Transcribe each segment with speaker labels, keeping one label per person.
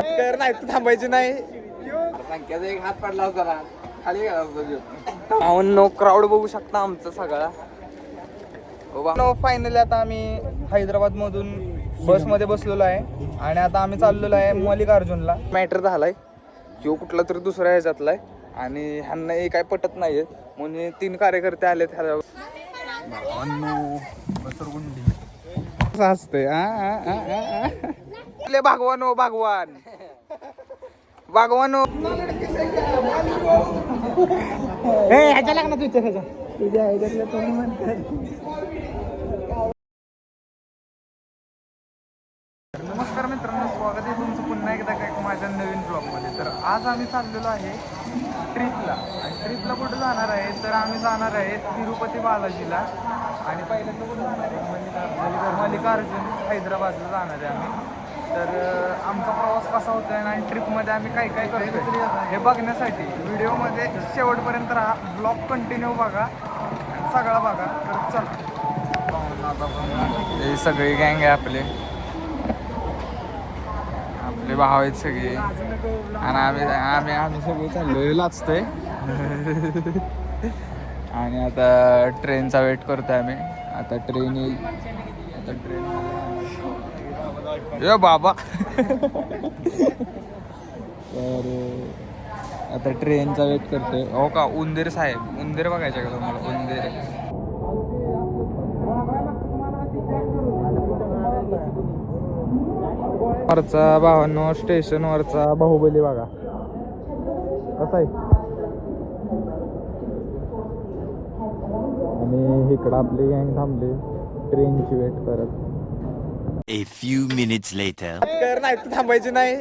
Speaker 1: कर नाही तर थांबायची नाही.
Speaker 2: संख्याचा एक हात पडला होता ना, खाली गेला होता.
Speaker 1: नो क्राऊड बघू शकता आमचा सगळा. नो फायनली आता आम्ही हैदराबाद मधून बसमध्ये बसलेलो आहे आणि आता आम्ही चाललेलो आहे मल्लिकार्जुनला. मॅटर झालाय किंवा कुठला तरी दुसऱ्या ह्याच्यातला आहे आणि ह्यांना हे काय पटत नाहीये म्हणून 3 कार्यकर्ते आले ह्याला. असते भगवान हो भगवान भगवान हो. ह्याच्या लागणार तुझ्या ह्याच्यातलं तुम्ही म्हणतात. नमस्कार मित्रांनो, स्वागत आहे तुमचं पुन्हा एकदा काय माझ्या नवीन ब्लॉगमध्ये. तर आज आम्ही चाललेलो आहे ट्रिपला आणि ट्रिपला कुठं जाणार आहे तर आम्ही जाणार आहे तिरुपती बालाजीला आणि पहिल्यांदा कुठं जाणार आहे मल्लिकार्जुन हैदराबादला जाणार आहे आम्ही. तर आमचा प्रवास कसा होतो आहे आणि ट्रिपमध्ये आम्ही काय काय करतो हे बघण्यासाठी व्हिडिओमध्ये शेवटपर्यंत राहा. ब्लॉग कंटिन्यू बघा सगळा बघा. तर चला, हे सगळी गँग आहे आपले भाव आहेत सगळे आणि आम्ही सगळे चाललोय लाचतोय आणि आता ट्रेनचा वेट करतोय आम्ही. आता ट्रेन येईल. आता ट्रेन ये बाबा. तर आता ट्रेनचा वेट करतोय. हो का, उंदीर साहेब, उंदीर बघायचं का तुम्हाला? उंदीर वरचा भावांनो, स्टेशनवरचा बाहुबली बघा कसा आहे. आणि इकडं आपली गँग थांबली ट्रेनची वेट करत.
Speaker 3: A few minutes later.
Speaker 1: कर नाही तर थांबायची नाही.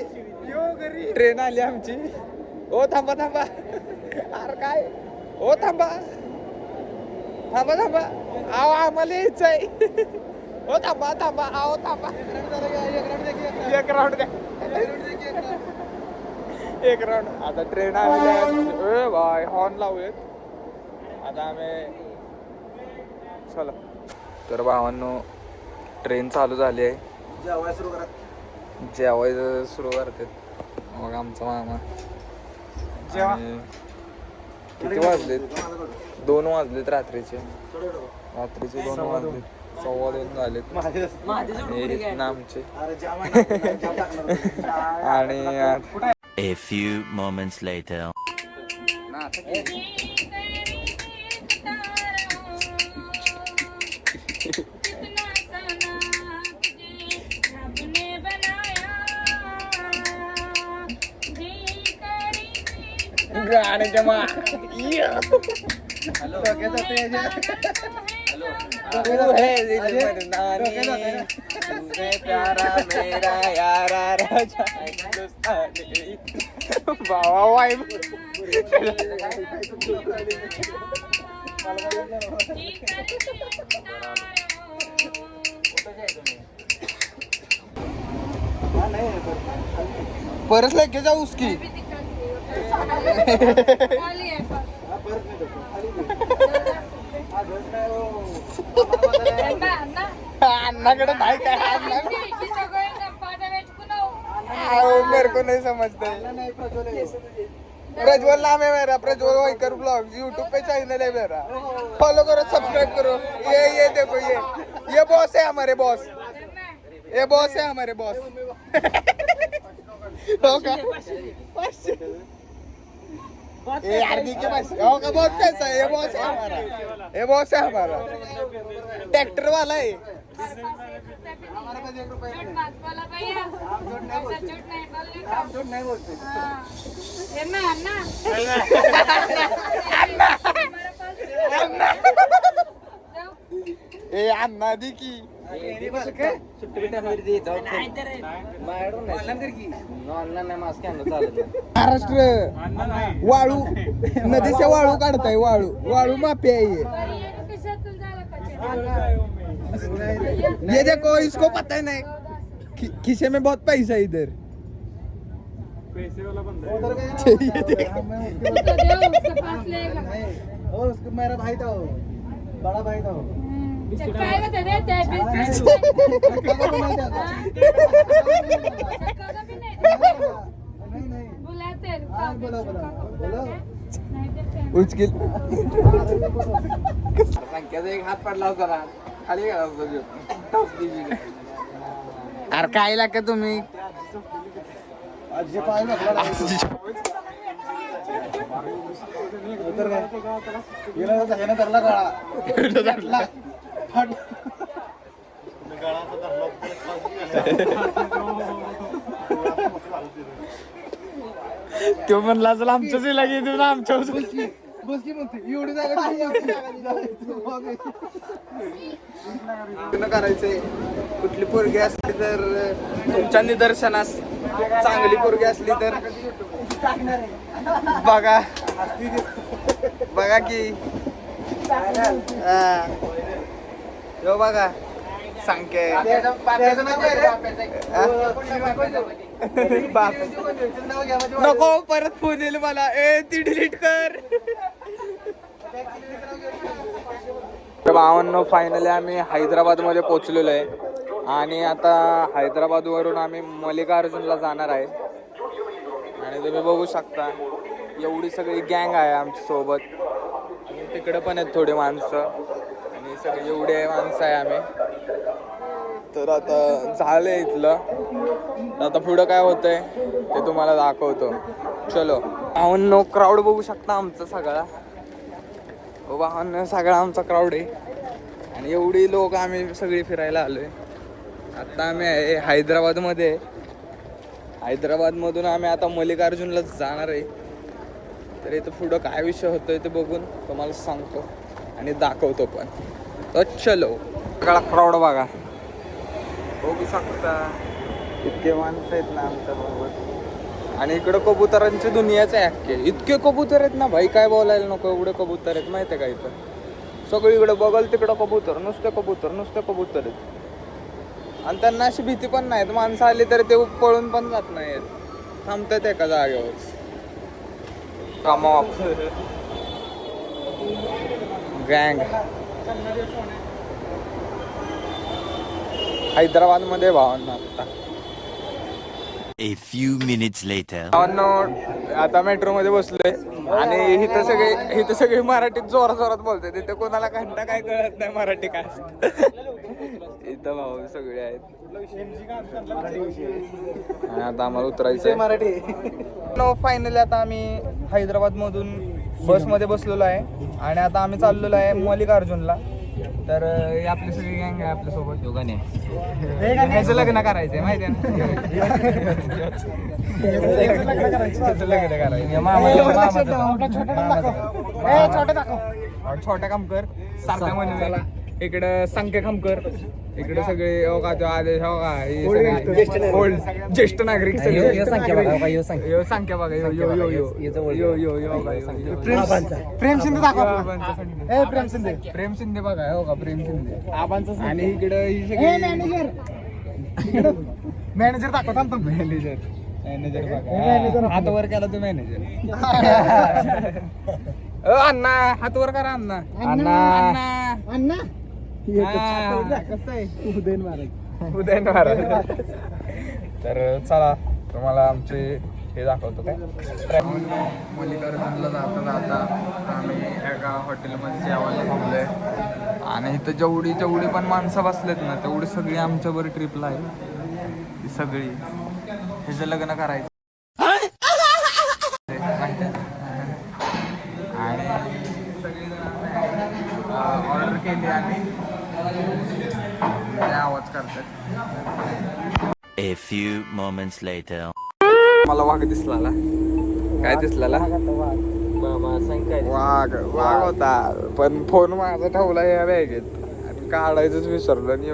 Speaker 1: ट्रेन आली आमची. ओ थांबा थांबा. अरे काय ओ थांबा थांबा थांबा. आव आम्हाला यायचं आहे. ओ थांबा थांबा. आव थांबा. एक राऊंड द्या. एक राऊंड. आता ट्रेन आली बाय. हॉर्न लावूयात आता आम्ही. चला तर भावांनो, ट्रेन चालू झाली आहे. जेवायचं सुरू करतात मग आमचा मामा. किती वाजलेत? 2 वाजलेत रात्रीचे 2 वाजलेत. 2:15 झालेत आमचे. आणि
Speaker 3: A few moments later.
Speaker 1: गाणे जमा. मेरा यारा राजा बाबा वाईब. परस लेके जाऊ उसकी. अन्नाकडे नाही काय. मेरे को नहीं समझते. प्रज्वल नाम है मेरा, प्रज्वल वाइकर ब्लॉग. यूट्यूब पे चैनल है मेरा, फॉलो करो, सब्सक्राइब करो. ये देखो, ये बॉस है हमारे बॉस. ये बॉस है हमारे बॉस. ये आरती के पास होगा बहुत पैसा है. ये बॉस है हमारा. ये बॉस है हमारा. ट्रैक्टर वाला है. अन्ना दी की महाराष्ट्र वाळू नदी से वाळू काढताय. वाळू माफी आहे. ये देखो, इसको पता ही नहीं खिसे में बहुत पैसा है इधर. पैसे वाला बंदा उसको मेरा भाई था, बड़ा भाई था. उचकील
Speaker 2: संख्याचा एक हात पडला होता ना खाली गेला होता तो. टॉस दिली.
Speaker 1: अरे काय लागा तुम्ही तो म्हणला असेल आमच्याच इलाकी देऊन आमच्या लग्न करायचंय. कुठली पोरगी असली तर तुमच्या निदर्शनास चांगली पोरगी असली तर बघा बघा की यो बघा सांगते नको परत फोन येईल मला. ए ती डिलीट कर. भावांनो फायनली आम्ही हैदराबाद मध्ये पोहोचलेलो आहे आणि आता हैदराबाद वरून आम्ही मल्लिकार्जुनला जाणार आहे. आणि तुम्ही बघू शकता एवढी सगळी गँग आहे आमच्या सोबत. तिकडे पण आहेत थोडी माणसं आणि सगळी एवढे माणसं आहे आम्ही. तर आता झालंय इथलं. आता पुढं काय होतंय ते तुम्हाला दाखवतो. चलो भावांनो क्राऊड बघू शकता आमचा सगळा. वाहन सगळा आमचा क्राऊड आहे आणि एवढी लोक आम्ही सगळी फिरायला आलोय. आता आम्ही आहे हैदराबादमध्ये. हैदराबादमधून आम्ही आता मल्लिकार्जुनला जाणार आहे. तर इथं पुढं काय विषय होतोय ते बघून तुम्हाला सांगतो आणि दाखवतो पण. तर चलो. सगळा क्राऊड बघा बघू शकता. इतके माणसं आहेत ना आमच्या बरोबर. आणि इकडं कबुतरांची दुनियाच आहे अख्खे. इतके कबूतर आहेत ना भाई काय बोलायला नको. एवढे कबूतर आहेत माहिती आहे का इथं. सगळीकडे बघल तिकडं कबूतर नुसते कबूतर आहेत. आणि त्यांना अशी भीती पण नाहीत. माणसं आली तर ते पळून पण जात नाहीत. थांबतात एका जागेवर. कमॉप गँग हैदराबाद मध्ये भावांना.
Speaker 3: A few minutes later.
Speaker 1: भावांनो आता मेट्रो मध्ये बसलोय आणि इथं सगळे मराठीत जोरात बोलतात. तिथे कोणाला घंटा काय कळत नाही मराठी काय. इथं भाऊ सगळे आहेत आणि आता आम्हाला उतरायचं मराठी. फायनली आता आम्ही हैदराबाद मधून बस मध्ये बसलेलो आहे आणि आता आम्ही चाललेलो आहे मल्लिकार्जुनला. तर हे आपली सगळी गँग आहे आपल्या सोबत. योगाने ह्याचं लग्न करायचंय माहिती आहे ना. छोट्या कामकर सारख्या म्हणून इकडं संख्या खामकर. इकडे सगळे आदेश ज्येष्ठ नागरिक सगळे. संख्या बघा प्रेम शिंदे दाखवा. प्रेम शिंदे बघा हो का प्रेम शिंदे. आणि इकडं ही सगळी मॅनेजर दाखवता. मॅनेजर बघा हात वर केला तो मॅनेजर. अण्णा हात वर करा. अण्णा उदयन महाराज. तर चला तुम्हाला आमचे हे दाखवतो काय. मल्लिकार्जुनला जाता आम्ही एका हॉटेलमध्ये जेवायला थांबलोय आणि इथं जेवढी पण माणसं बसलेत ना तेवढी सगळी आमच्यावर ट्रिपला आहे. ती सगळी ह्याचं लग्न करायचं आणि सगळीजण ऑर्डर केली आणि आवाज करतात.
Speaker 3: A few moments later.
Speaker 1: मला वाघ दिसला. काय दिसला? वाघ होता पण फोन माझा ठेवला या बॅगेत आणि काढायचंच विसरलो. आणि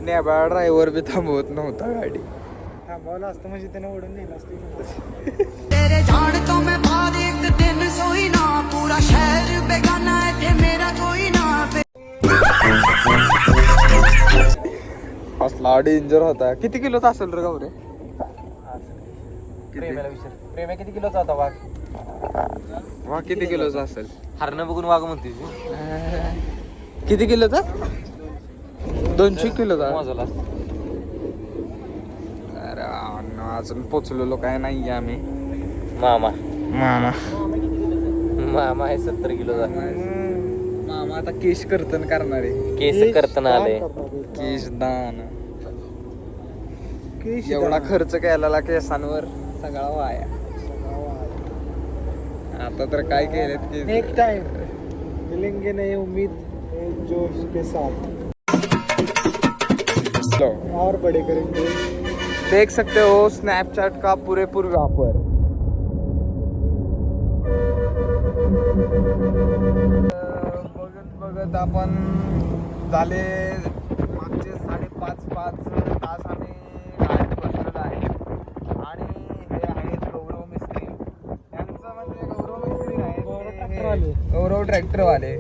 Speaker 1: नेबा ड्रायव्हर बी थांबवत नव्हता गाडी. थांबवलं असतं म्हणजे त्याने ओढून नेलं असतं. असला डेंजर होता. किती किलोचा असेल रे गावरे?
Speaker 2: प्रेम किती किलोचा होता वाघ?
Speaker 1: वाघ किती किलोचा असेल?
Speaker 2: हरणं बघून वाघ म्हणते.
Speaker 1: किती किलोचा? 200 किलोचा.
Speaker 2: मोजला.
Speaker 1: अरे अजून पोचलेलो काय नाही आम्ही.
Speaker 4: मामा
Speaker 1: मामा
Speaker 4: मामा आहे 70 किलोचा.
Speaker 1: मामा आता केश कर्तन करणार आहे.
Speaker 4: केस करताना आले.
Speaker 1: केश दान. एवढा खर्च केलेला केसांवर सगळा वाया. आता तर काय केलेत की
Speaker 5: नेक्स्ट टाइम मिलेंगे नए उम्मीद जोश के साथ और बड़े करेंगे.
Speaker 1: देख सकते हो स्नॅपचॅट का पुरेपूर वापर. बघत आपण झाले मागचे 5.5 तास आम्ही गाडीत बसलेलो आहे. आणि हे आहेत गौरव मिस्त्री. यांचं म्हणजे गौरव मिस्त्री नाही, गौरव ट्रॅक्टरवाले.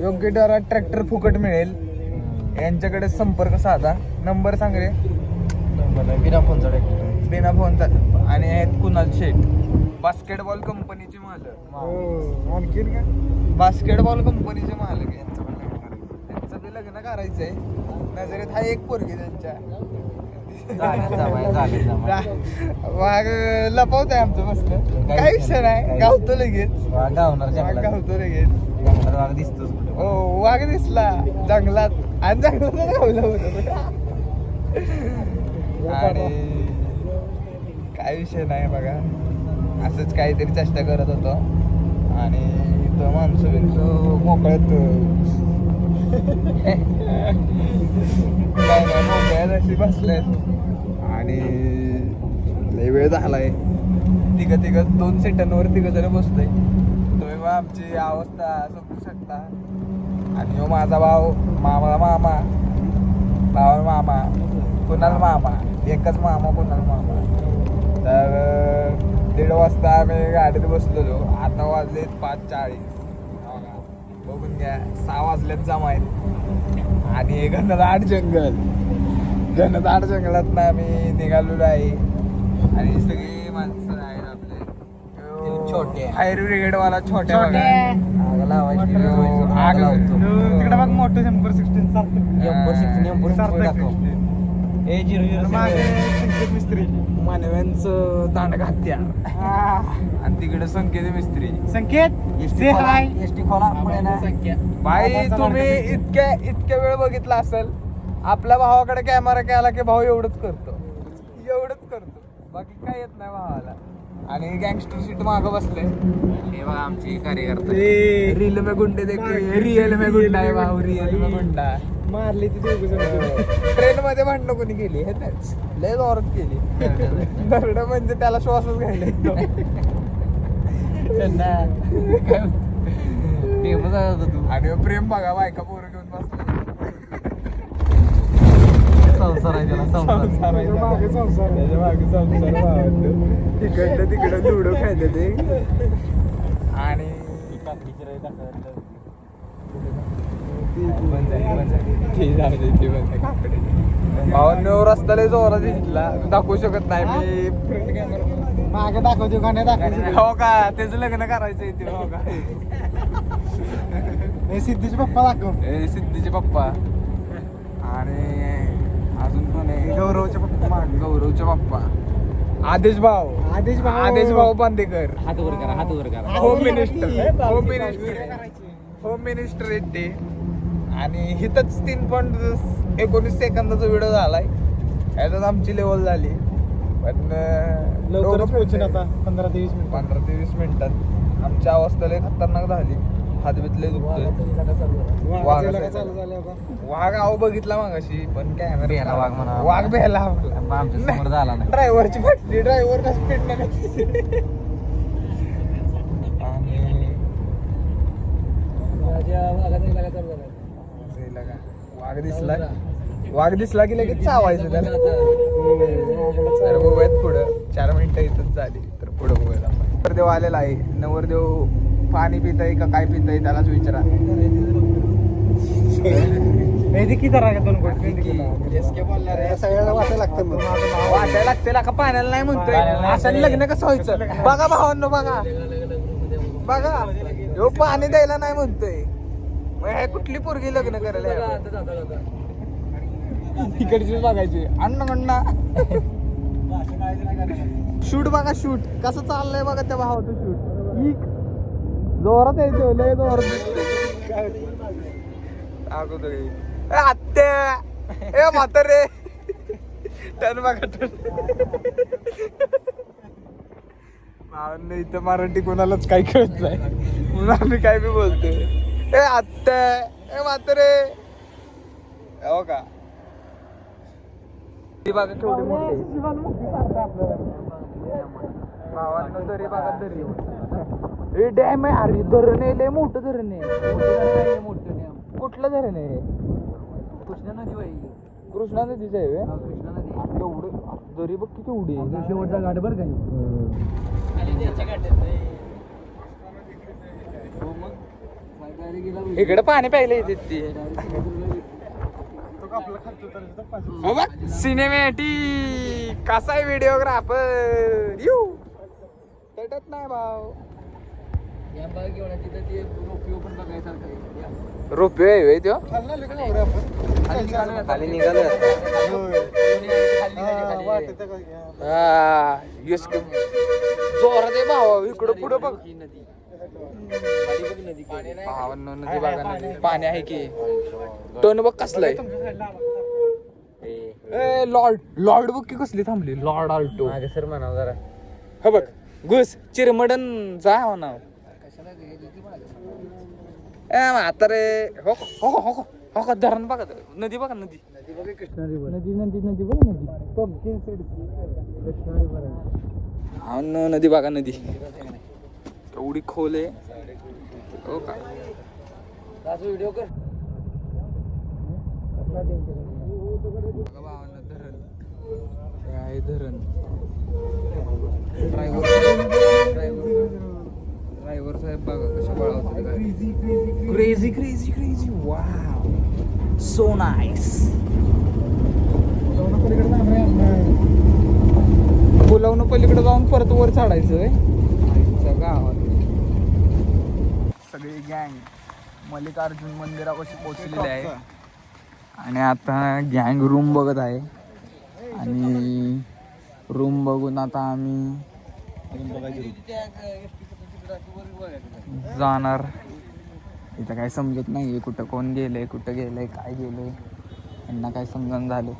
Speaker 1: योग्य दरात ट्रॅक्टर फुकट मिळेल यांच्याकडे संपर्क साधा. नंबर सांग रे.
Speaker 5: बिना फोनचा ट्रॅक्टर.
Speaker 1: बिना फोनचा. आणि आहेत कुणाल शेठ, बास्केटबॉल कंपनीचे मालक.
Speaker 5: आणखीन का
Speaker 1: बास्केटबॉल कंपनीचे मालक. यांचं पण लग्न करायचं. यांचं बी लग्न करायचंय. नजरेत हा एक पोरगी त्यांच्या. वाघ लपवत आहे आमचं मस्त. काही विषय नाही, गावतो लगेच. गावतो लगेच. हो वाघ दिसला जंगलात. आणि जंगलात गावलं होतं. आणि काय विषय नाही बघा. असंच काहीतरी चेष्टा करत होतो. आणि इथं माणसं बिनसं मोकळ्यात काय नाही मोकळ्यात अशी बसलेत. आणि लय वेळ झालाय. तिघं 2 सीटांवर जण बसतोय. तुम्ही मग आमची अवस्था समजू शकता. आणि हो माझा भाऊ मामा कुणाल मामा. एकच मामा कुणाल मामा. तर 1:30 वाजता आम्ही गाडीत बसलेलो. आता वाजले 5:40. बघून घ्या 6 वाजल्यात जमायत. आणि हे घनदाट जंगलात ना आम्ही निघालेलो आहे. आणि सगळी माणसं आहेत आपले छोटे फायर ब्रिगेडवाला. छोट्या
Speaker 5: तिकडे बघ मोठं 100 मिस्त्री
Speaker 1: मानव्यांचं दांडग हत्या. आणि तिकडे संकेत मिस्त्री.
Speaker 5: संकेत से हाय.
Speaker 1: भाई तुम्ही इतक्या वेळ बघितला असेल. आपल्या भावाकडे कॅमेरा केला की भाऊ एवढंच करतो. बाकी काय येत नाही भावाला. आणि गँगस्टर सीट मागं बसले.
Speaker 4: हे बघा आमची कार्यकर्ते.
Speaker 1: रील में गुंडे देखिए. रिअल में गुंडा आहे भाऊ. रिअल में गुंडा.
Speaker 5: मारली ती
Speaker 1: ट्रेन मध्ये भांडणं कोणी केली हे तेच लय जोरात केली. दरड म्हणजे त्याला श्वासच घ्यायला येतो. आणि प्रेम बघा बायका पोरं घेऊन बसले. तिकडं लुडो खेळते ते. आणि भावांनो रस्ता लय जोरात घेतला. दाखवू शकत नाही मी.
Speaker 5: मागे दाखवतो का नाही दाखवतो.
Speaker 1: हो का त्याचं लग्न करायचंय ते. हो का
Speaker 5: हे सिद्धीचे पप्पा दाखव.
Speaker 1: सिद्धीचे पप्पा. आणि अजून कोण आहे. गौरवचे पप्पा. आदेश भाऊ बांदेकर.
Speaker 4: हात वर करा.
Speaker 1: होम मिनिस्टर आहेत ते. आणि हिथंच 3.19 सेकंदाचा व्हिडिओ झालाय. याच्यात आमची लेवल झाली. पण
Speaker 5: लवकरच पोहोचून आता 15 ते 20
Speaker 1: मिनिटात आमची अवस्था लय खतरनाक झाली. हात बितले दुखतोय. वाघ आहो बघितला मागाशी. पण काय वाघ भ्यायला
Speaker 4: झाला नाही.
Speaker 1: ड्रायव्हरची फाटली. ड्रायव्हरला स्पीड नाही. वाघ दिसला की लगेच चावायचं त्याला. तर बघूयात पुढं. 4 मिनिटं इथंच झाली. तर पुढं बघूयात आपण. नवरदेव आलेला आहे. नवरदेव पाणी पिताय का काय पिताय त्यालाच विचारा.
Speaker 5: सगळ्याला वाटायला लागतं.
Speaker 1: वाटायला लागते का पाण्याला नाही म्हणतोय. असं लग्न कसं व्हायचं बघा भावांनो. बघा ह्यो पाणी द्यायला नाही म्हणतोय. मग हे कुठली पोरगी लग्न करायला. इकडची बघायची. अण्णा शूट बघा शूट कसं चाललंय बघा त्या भावाचं शूट जोरात यायचं लय जोरात आत्या ए म्हातारे टन बघा टन इथं मराठी कोणालाच काही कळत नाही म्हणून आम्ही काय बी बोलतोय ए आत्या ए म्हातारे हो का ती बघा केवढी मोठी भावांना दरी बघा दरी डॅम आहे अरे धरण आहे लय मोठं धरण आहे कुठलं धरण आहे
Speaker 4: कृष्णा नदी बाई
Speaker 1: कृष्णा नदीचं आहे व्हय?
Speaker 4: कृष्णा नदी
Speaker 1: केवढं दरी बघ किती उडी आहे
Speaker 4: शेवटचा घाट बरं काही
Speaker 1: इकडे पाणी प्यायला येते ती सिनेमॅटिक कसा आहे व्हिडिओग्राफर यू तटत नाही भाऊ
Speaker 4: या बाग घेऊन तिथं ते रोपिओ पण बघायसारखं आहे.
Speaker 1: रोपवे आहे व्हय त्यो
Speaker 4: खाली निघालो
Speaker 1: यस जोरात आहे भाऊ इकडं पुढं बघ
Speaker 4: नदी खाली बघ नदी
Speaker 1: भावांनो नदी बघा नदी पाणी आहे की टन बघ कसलंय ए लॉर्ड लॉर्ड बघ की कसली थांबली लॉर्ड आल्टो
Speaker 4: मागे सर म्हणावं जरा
Speaker 1: हा बघ घुस चिरमडन जा म्हणा ए म्हातारे हो हो हो हो हो का धरण बघा नदी बघा नदी नदी नदी नदी बघ नदी हा न नदी बघा नदी एवढी खोल आहे हो का
Speaker 4: व्हिडिओ कर
Speaker 1: धरण काय धरण ड्रायव्हर साहेब बघा कशा बळावतात crazy crazy crazy wow so nice पुलावनं पलीकडे जाऊन परत वर चढायचं गावात सगळी गँग मल्लिकार्जुन मंदिरापाशी पोहोचलेली आहे आणि आता गँग रूम बघत आहे आणि रूम बघून आता आम्ही जाणार इथं काय समजत नाही कुठं कोण गेलंय कुठं गेलंय काय गेलंय यांना काय समजून झालं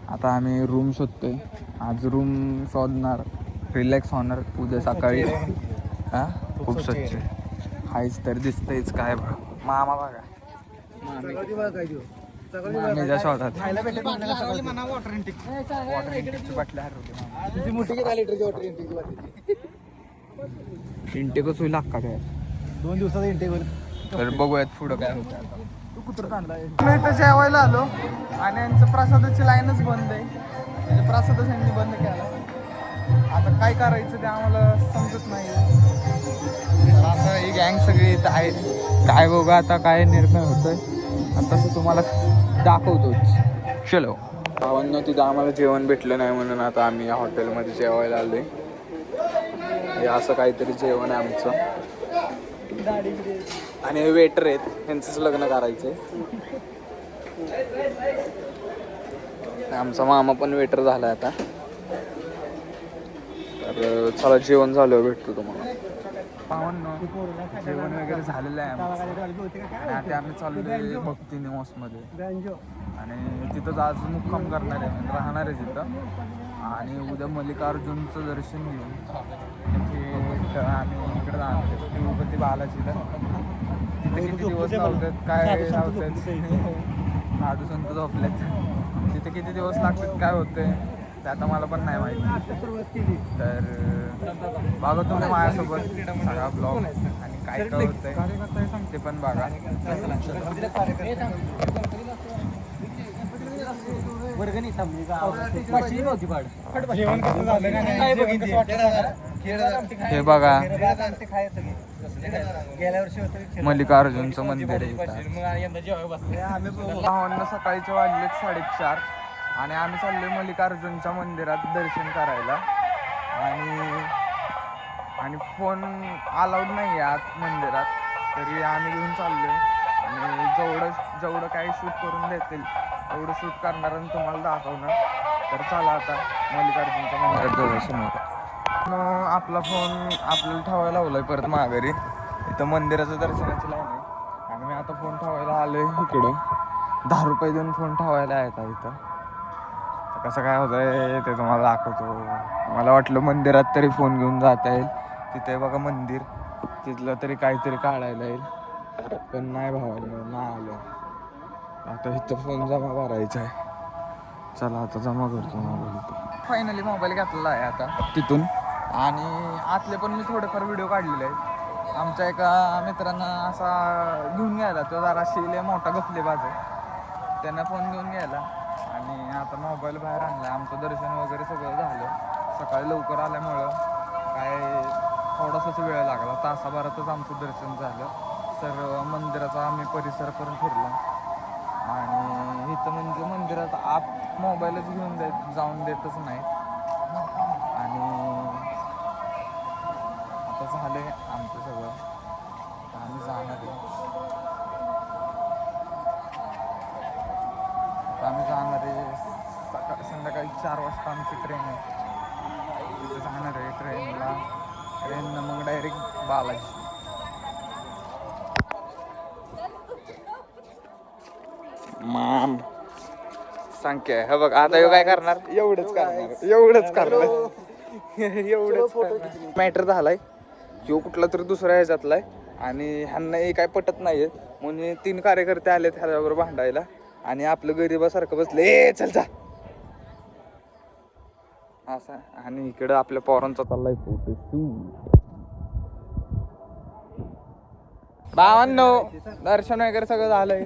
Speaker 1: आता आम्ही रूम शोधतोय आज रूम शोधणार रिलॅक्स होणार उद्या सकाळी हा खूप स्वच्छ हायच तर दिसतंयच काय बघ मामा बघा मामीच्या शोधात वॉटर इंटेकची बाटली हरवली इंटेकच होईल अक्का काय
Speaker 5: 2 दिवसाचा इंटेक
Speaker 1: तर बघूयात पुढं काय होतं मी इथं जेवायला आलो आणि यांचं प्रसादाची लाईनच बंद आहे म्हणजे प्रसादच यांनी बंद केला आता काय करायचं ते आम्हाला समजत नाही आता ही गँग सगळी इथं आहेत काय बघू आता काय निर्णय होतोय आणि तसं तुम्हाला दाखवतोच चलो भावांना तिथं आम्हाला जेवण भेटलं नाही म्हणून आता आम्ही या हॉटेलमध्ये जेवायला आलोय हे असं काहीतरी जेवण आहे आमचं आणि हे वेटर आहेत त्यांचंच लग्न करायचंय आमचा मामा पण वेटर झाला आता तर चला जेवण झालं भेटतो तुम्हाला जेवण वगैरे झालेलं आहे आणि आता आम्ही चाललोय भक्ती निवासमध्ये आणि तिथं आज मुक्काम करणार आहे राहणार आहे तिथं आणि उद्या मल्लिकार्जुनचं दर्शन घेऊन तिथे आम्ही इकडे जाणार तिरुपती बालाजीला तिथे किती दिवस लावतात काय लावतात साधू संत झोपलेत तिथे किती दिवस लागतात काय होतंय ते आता मला पण नाही माहिती तर बघा तुम्ही माझ्यासोबत सगळा ब्लॉग आणि काय काय होतंय ते पण बघा हे बघा मल्लिकार्जुनचं मंदिर आहे सकाळीचे वाजलेत 4:30 आणि आम्ही चाललोय मल्लिकार्जुनच्या मंदिरात दर्शन करायला आणि फोन अलाउड नाही आहे आत मंदिरात तरी आम्ही घेऊन चाललोय आणि जेवढं काही शूट करून देतील तेवढं शूट करणार आणि तुम्हाला दाखवणार तर चला आता मल्लिकार्जुनच्या मंदिरात समोर आपला फोन आपल्याला ठेवायला लावलाय परत माघारी. इथं मंदिराचं दर्शनाची लाईन आहे आणि मी आता फोन ठेवायला आलोय इकडं. 10 रुपये देऊन फोन ठेवायला आहेत इथं. कसं काय होतंय ते तुम्हाला दाखवतो. मला वाटलं मंदिरात तरी फोन घेऊन जाता येईल. तिथे बघा मंदिर, तिथलं तरी काहीतरी काढायला येईल, पण नाही भावायला नाही आलं. आता इथं फोन जमा करायचा आहे. चला आता जमा करतो मोबाईल. फायनली मोबाईल घेतलेला आहे आता तिथून. आणि आतले पण मी थोडेफार व्हिडिओ काढलेले आहेत. आमच्या एका मित्रांना असा घेऊन गेला, तो जरा शिले मोठा गफलेबाज आहे, त्यांना फोन घेऊन गेला आणि आता मोबाईल बाहेर आणला. आमचं दर्शन वगैरे सगळं झालं. सकाळी लवकर आल्यामुळं काय थोडासाच वेळ लागला, तासाभरातच आमचं दर्शन झालं. सर्व मंदिराचा आम्ही परिसर करून फिरला. आणि इथं म्हणजे मंदिरात आत मोबाईलच घेऊन जाऊन देतच नाहीत. आणि आता झालंय आमचं सगळं, आम्ही जाणार आहे. आम्ही जाणार आहे संध्याकाळी 4 वाजता आमची ट्रेन आहे. तिथे जाणार आहे ट्रेननं मग डायरेक्ट बालाजी. माम सांगते हे बघ आता ह्यो काय करणार, एवढंच करणार. मॅटर झालाय. ह्यो कुठला तरी दुसऱ्या ह्याच्यातला आहे आणि ह्यांना हे काय पटत नाहीये म्हणून 3 कार्यकर्ते आले ह्याच्याबरोबर भांडायला आणि आपलं गरीबासारखं बसले ए चल जा असं. आणि इकडं आपल्या पोरांचा चाललाय फोटोशूट. भावांनो दर्शन वगैरे सगळं झालंय.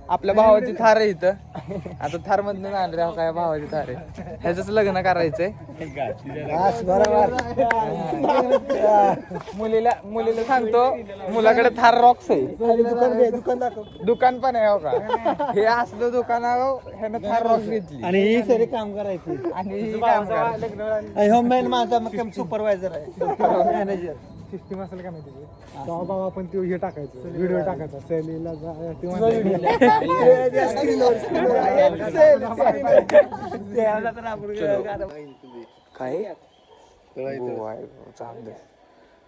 Speaker 1: आपल्या भावाची थार आहे इथं. आता थार मधनं जाणार काय भावाची थार आहे, ह्याच लग्न करायचंय. मुलीला सांगतो मुलाकडे थार रॉक्स आहे, दुकान पण आहे हो का. हे असलं दुकान ह्यानं थार रॉक्स घेतली
Speaker 5: आणि ही सरी काम करायची.
Speaker 1: आणि
Speaker 5: माझा सुपरवायझर आहे, मॅनेजर. सिस्टीम असेल का नाही त्याची, तेव्हा बाबा आपण ते हे टाकायचं, व्हिडिओ टाकायचा सेलीला
Speaker 1: काय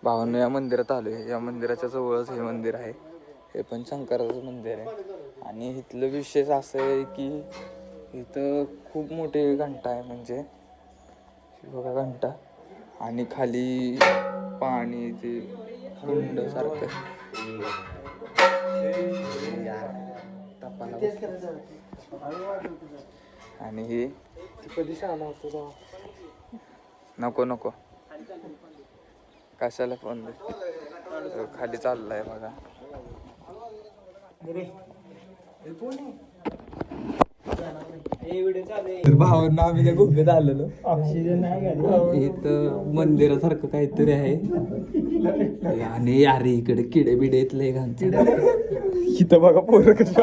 Speaker 1: भावांनो या मंदिरात आलोय. या मंदिराच्या जवळच हे मंदिर आहे. हे पण शंकराचं मंदिर आहे. आणि इथलं विशेष असं आहे की इथं खूप मोठी घंटा आहे, म्हणजे बघा घंटा, आणि खाली पाणी ते कुंड सारखं. आणि हे
Speaker 5: कधी शाळा होतो
Speaker 1: नको कशाला फोन दे. खाली चाललाय बघा. तर भावांना आम्ही त्या गुफेत आलेलो. इथं मंदिरासारखं काहीतरी आहे आणि अरे इकडे किडे बिडे येतले घालते. इथं बघा पोरं कशी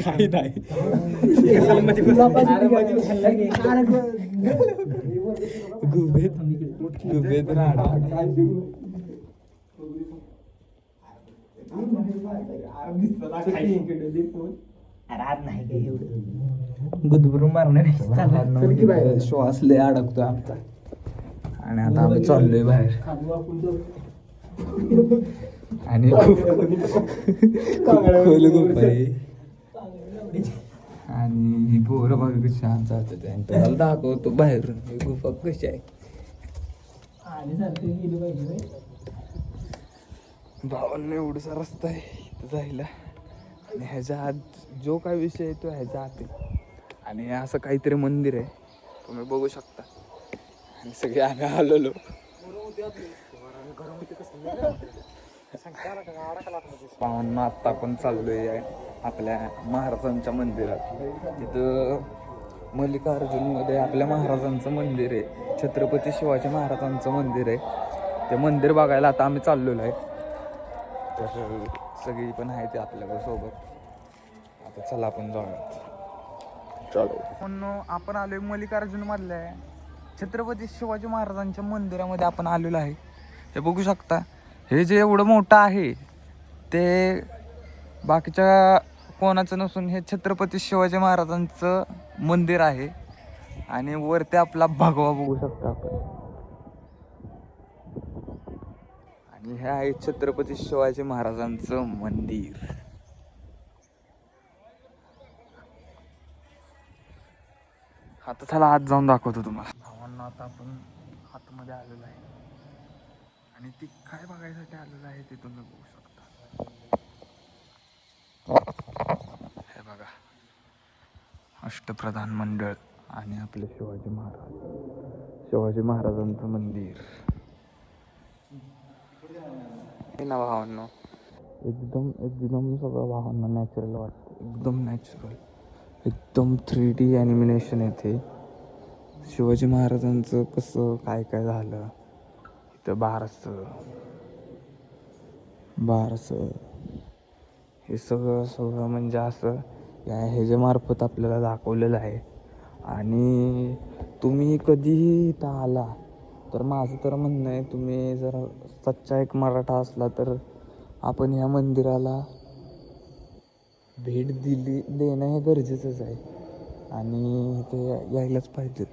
Speaker 1: काही नाही. गुफेत राहणार गुदबरून मारणार श्वास लय अडकतोय आमचा. आणि आता आम्ही चाललोय बाहेर आणि खोल गुफा आहे. आणि ही पोरं बघा कशी छान चालतात. तुम्हाला दाखवतो बाहेरून ही गुफा कशी आहे. भावांना एवढासा रस्ता आहे इथं जायला. आणि ह्याच्या आत जो काय विषय आहे तो ह्याच्या आत आहे. आणि हे असं काहीतरी मंदिर आहे, तुम्ही बघू शकता. आणि सगळे आम्ही आलेलो. पाहुणा आत्ता आपण चाललोय आहे आपल्या महाराजांच्या मंदिरात. तिथं मल्लिकार्जुनमध्ये आपल्या महाराजांचं मंदिर आहे, छत्रपती शिवाजी महाराजांचं मंदिर आहे. ते मंदिर बघायला आता आम्ही चाललेलो आहे. तर सगळी पण आहे ते आपल्या सोबत. आता चला आपण जाऊया. चलो पण आपण आलोय मल्लिकार्जुन मधल्या छत्रपती शिवाजी महाराजांच्या मंदिरामध्ये आपण आलेलो आहे. हे बघू शकता. हे जे एवढं मोठं आहे ते बाकीच्या कोणाचं नसून हे छत्रपती शिवाजी महाराजांचं मंदिर आहे आणि वरती आपला भगवा बघू शकता आपण. आणि हे आहे छत्रपती शिवाजी महाराजांचं मंदिर. आता चला आत जाऊन दाखवतो तुम्हाला. भावांना आता आपण आतमध्ये आलेलो आहे आणि ती काय बघायसाठी आलेलं आहे ते तुम्ही बघू शकता. हे बघा, अष्टप्रधान मंडळ आणि आपले शिवाजी महाराजांचं मंदिर. हे ना भावांनो, एकदम एकदम सगळं भावांना नॅचरल वाटतं. एकदम नॅचरल, एकदम 3D ॲनिमेशन येते. शिवाजी महाराजांचं कसं काय काय झालं इथं, बारसं हे सगळं म्हणजे असं या ह्याच्यामार्फत आपल्याला दाखवलेलं आहे. आणि तुम्ही कधीही इथं आला तर माझं तर म्हणणं आहे, तुम्ही जर सच्चा एक मराठा असला तर आपण ह्या मंदिराला भेट देणं हे गरजेचंच आहे आणि ते यायलाच पाहिजे.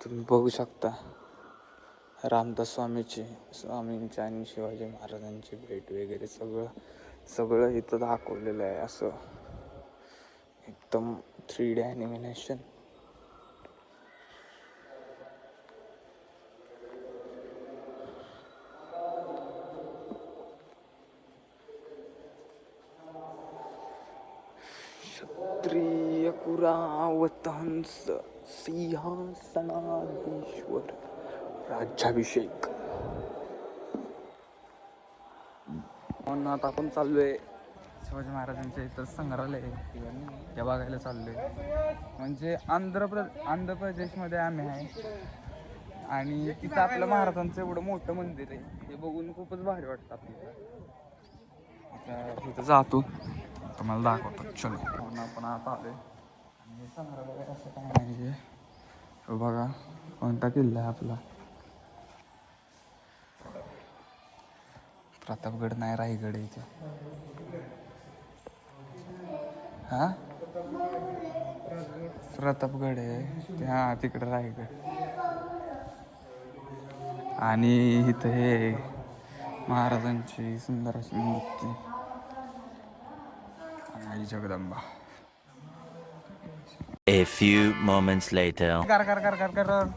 Speaker 1: तुम्ही बघू शकता रामदास स्वामींची आणि शिवाजी महाराजांची भेट वगैरे सगळं इथं दाखवलेलं आहे. असं एकदम 3D ॲनिमेशन. क्षत्रिय कुरावतांस सिंहासनाधीश्वर राज्याभिषेक. म्हणून आता आपण चाललोय शिवाजी महाराजांच्या इथं संग्रहालय त्या बघायला चाललोय. म्हणजे आंध्र प्रदेशमध्ये आम्ही आहे आणि तिथं आपलं महाराजांचं एवढं मोठं मंदिर आहे. हे बघून खूपच भारी वाटतं आपल्याला. आता तिथं जातो, तुम्हाला दाखवतो. चलो, म्हणून आपण आता आलोय आणि संग्रहालय असं काय नाही. बघा कोणता किल्ला आहे आपला, प्रतापगड नाही, रायगड इथे. हा, प्रतापगड आहे ते, हा तिकडे रायगड. आणि इथं हे महाराजांची सुंदर अशी मूर्ती, आई Jagdamba.
Speaker 3: A few moments later.
Speaker 1: कर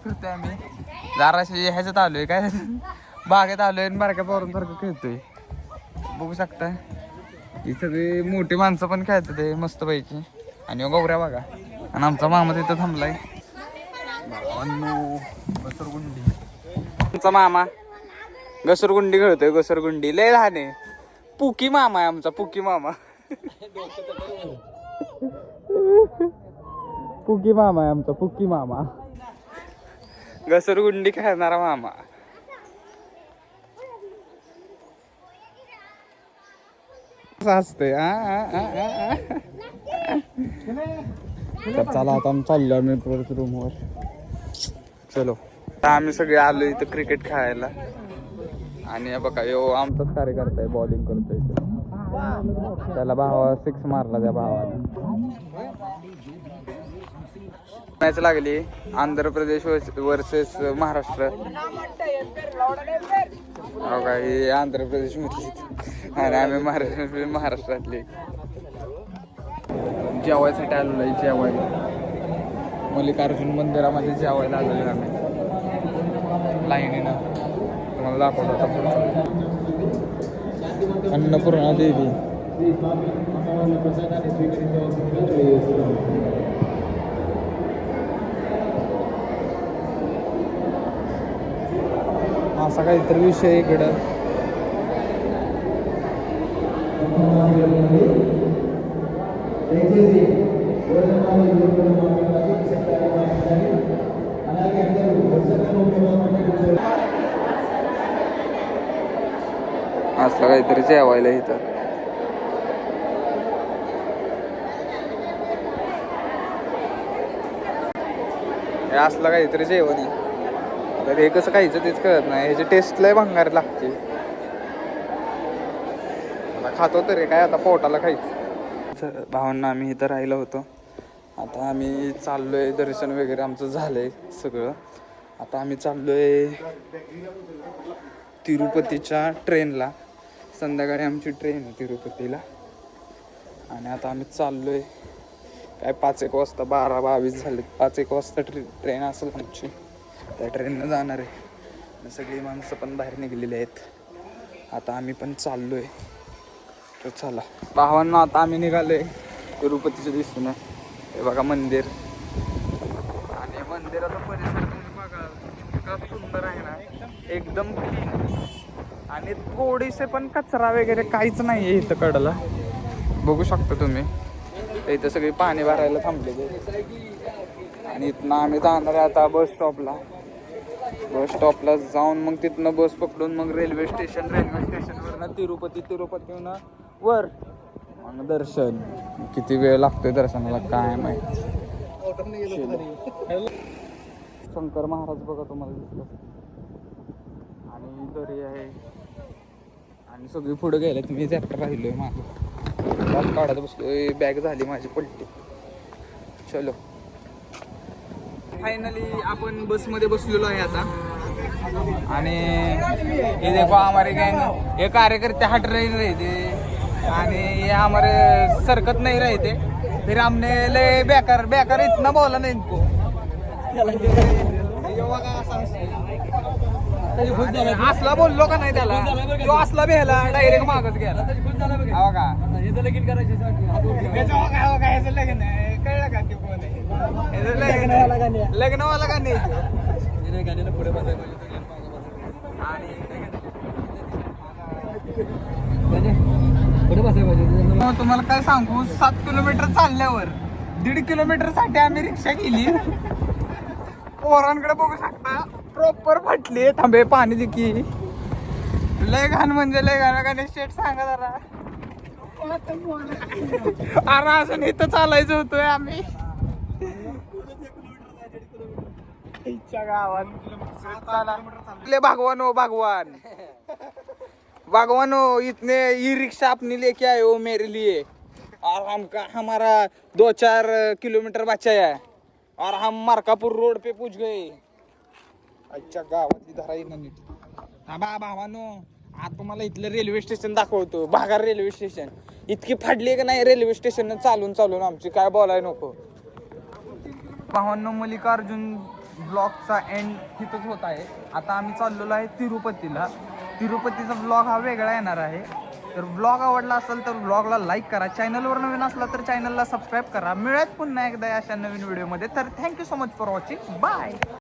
Speaker 1: फिरतोय आम्ही जराशी ह्याच्यात आलोय, काय बागेत आलोय आणि बारक्या पोरांसारखं खेळतोय. बघू शकता ही सगळी मोठी माणसं पण खेळतात ते मस्त पैकी. आणि गौऱ्या बघा, आणि आमचा मामा तिथं थांबलाय. घसरगुंडी, आमचा मामा घसरगुंडी खेळतोय. घसरगुंडी लय लहान आहे. पुकी मामा आहे आमचा, पुकी मामा. पुकी मामा आहे आमचा, पुकी मामा. घसरगुंडी खेळणारा मामा. असतंय. चला आता आम्ही चाललो आम्ही परत रूमवर. चलो, आता आम्ही सगळे आलो इथं क्रिकेट खेळायला. आणि बघा यो आमचाच कार्यकर्ता आहे, बॉलिंग करतोय. त्याला भावा 6 मारला त्या भावाने. मॅच लागली आंध्र प्रदेश वर्सेस महाराष्ट्र. हो का, ही आंध्र प्रदेश मधली आणि आम्ही महाराष्ट्रातले. जेवायसाठी आलेलो आहे, जेवायला मल्लिकार्जुन मंदिरामध्ये जेवायला आलेलो आहे आम्ही लाईनीनं. तुम्हाला दाखवतो आता पुढचं. अन्नपूर्णा देवी. असा काहीतरी विषय इकडं. असलं काहीतरी जेवायला इथं. हे असलं काहीतरी जेवण आहे. तर हे कसं खायचं तेच कळत नाही. ह्याची टेस्ट लय भंगार लागते. आता खातो तरी काय, आता पोटाला खायचं. भावांना आम्ही इथं राहिलो होतो. आता आम्ही चाललोय, दर्शन वगैरे आमचं झालंय सगळं. आता आम्ही चाललोय तिरुपतीच्या ट्रेनला. संध्याकाळी आमची ट्रेन आहे तिरुपतीला. आणि आता आम्ही चाललोय काय 5-1 वाजता, 12-22 झाले. 5-1 वाजता ट्रेन असेल आमची. त्या ट्रेननं जाणार आहे. सगळी माणसं पण बाहेर निघलेली आहेत. आता आम्ही पण चाललोय. तर चला भावांना, आता आम्ही निघालोय तिरुपतीच्या दिशेनं. हे बघा मंदिर. आणि मंदिराचा परिसर तुम्ही बघा इतका सुंदर आहे ना, एकदम क्लीन. आणि थोडीसे पण कचरा वगैरे काहीच नाही आहे इथं कडेला. बघू शकता तुम्ही. इथं सगळी पाणी भरायला थांबलेली. आणि इथनं आम्ही जाणार आहे आता बस स्टॉपला. बस स्टॉपला जाऊन मग तिथनं बस पकडून मग रेल्वे स्टेशनवरनं तिरुपतीहून वर मग दर्शन. किती वेळ लागतोय दर्शनाला काय माहिती. शंकर महाराज बघा तुम्हाला दिसलं. आणि दरी आहे. आणि सगळी पुढे गेले. तुम्ही एकटा राहिलोय माझं. बॅग काढत बसलोय. बॅग झाली माझी पलटी. चलो फायनली आपण बसमध्ये बसलेलो आहे आता. आणि ये देखो हमारे गैंग, ये कार्यकर्ते हट रहे थे आणि ये हमारे सरकत नहीं रहे थे. फिर हमने ले बेकार इतना बोला ना इनको. असला बोललो का नाही त्याला, तो असला बेहला डायरेक्ट मागच गेला. हो का लग्न कळलं का ते कोण आहे. लग्नवाला का नाही. आणि तुम्हाला काय सांगू, 7 किलोमीटर चालल्यावर 1.5 किलोमीटर साठी आम्ही रिक्षा केली. पोरांकडे बघू शकता प्रॉपर फाटली. थांबे पाणी दिकी. लय घाण म्हणजे लय घाण. गणेश शेठ सांगा जरा. अरे अजून इथं चालायचं होतोय आम्ही गावात. भगवानो इतने ई रिक्शा अपनी लेके आए हो मेरे लिए. और हमारा 2-4 किलोमीटर बचा है और हम मरकापुर रोड पे पहुंच गए. अच्छा गावातली धरा नीट. भावानो आता तुम्हाला इथलं रेल्वे स्टेशन दाखवतो. भागार रेल्वे स्टेशन. इतकी फाडली का नाही रेल्वे स्टेशन चालून आमची काय बोलाय नको. भावांनो मल्लिकार्जुन ब्लॉगचा एंड तिथंच होत आहे. आता आम्ही चाललेलो आहे तिरुपतीला. तिरुपतीचा ब्लॉग हा वेगळा येणार आहे. तर ब्लॉग आवडला असेल तर ब्लॉगला लाईक करा. चॅनलवर नवीन असला तर चॅनलला सबस्क्राईब करा. मिळत पुन्हा एकदा अशा नवीन व्हिडिओमध्ये. तर thank you so much for watching. Bye.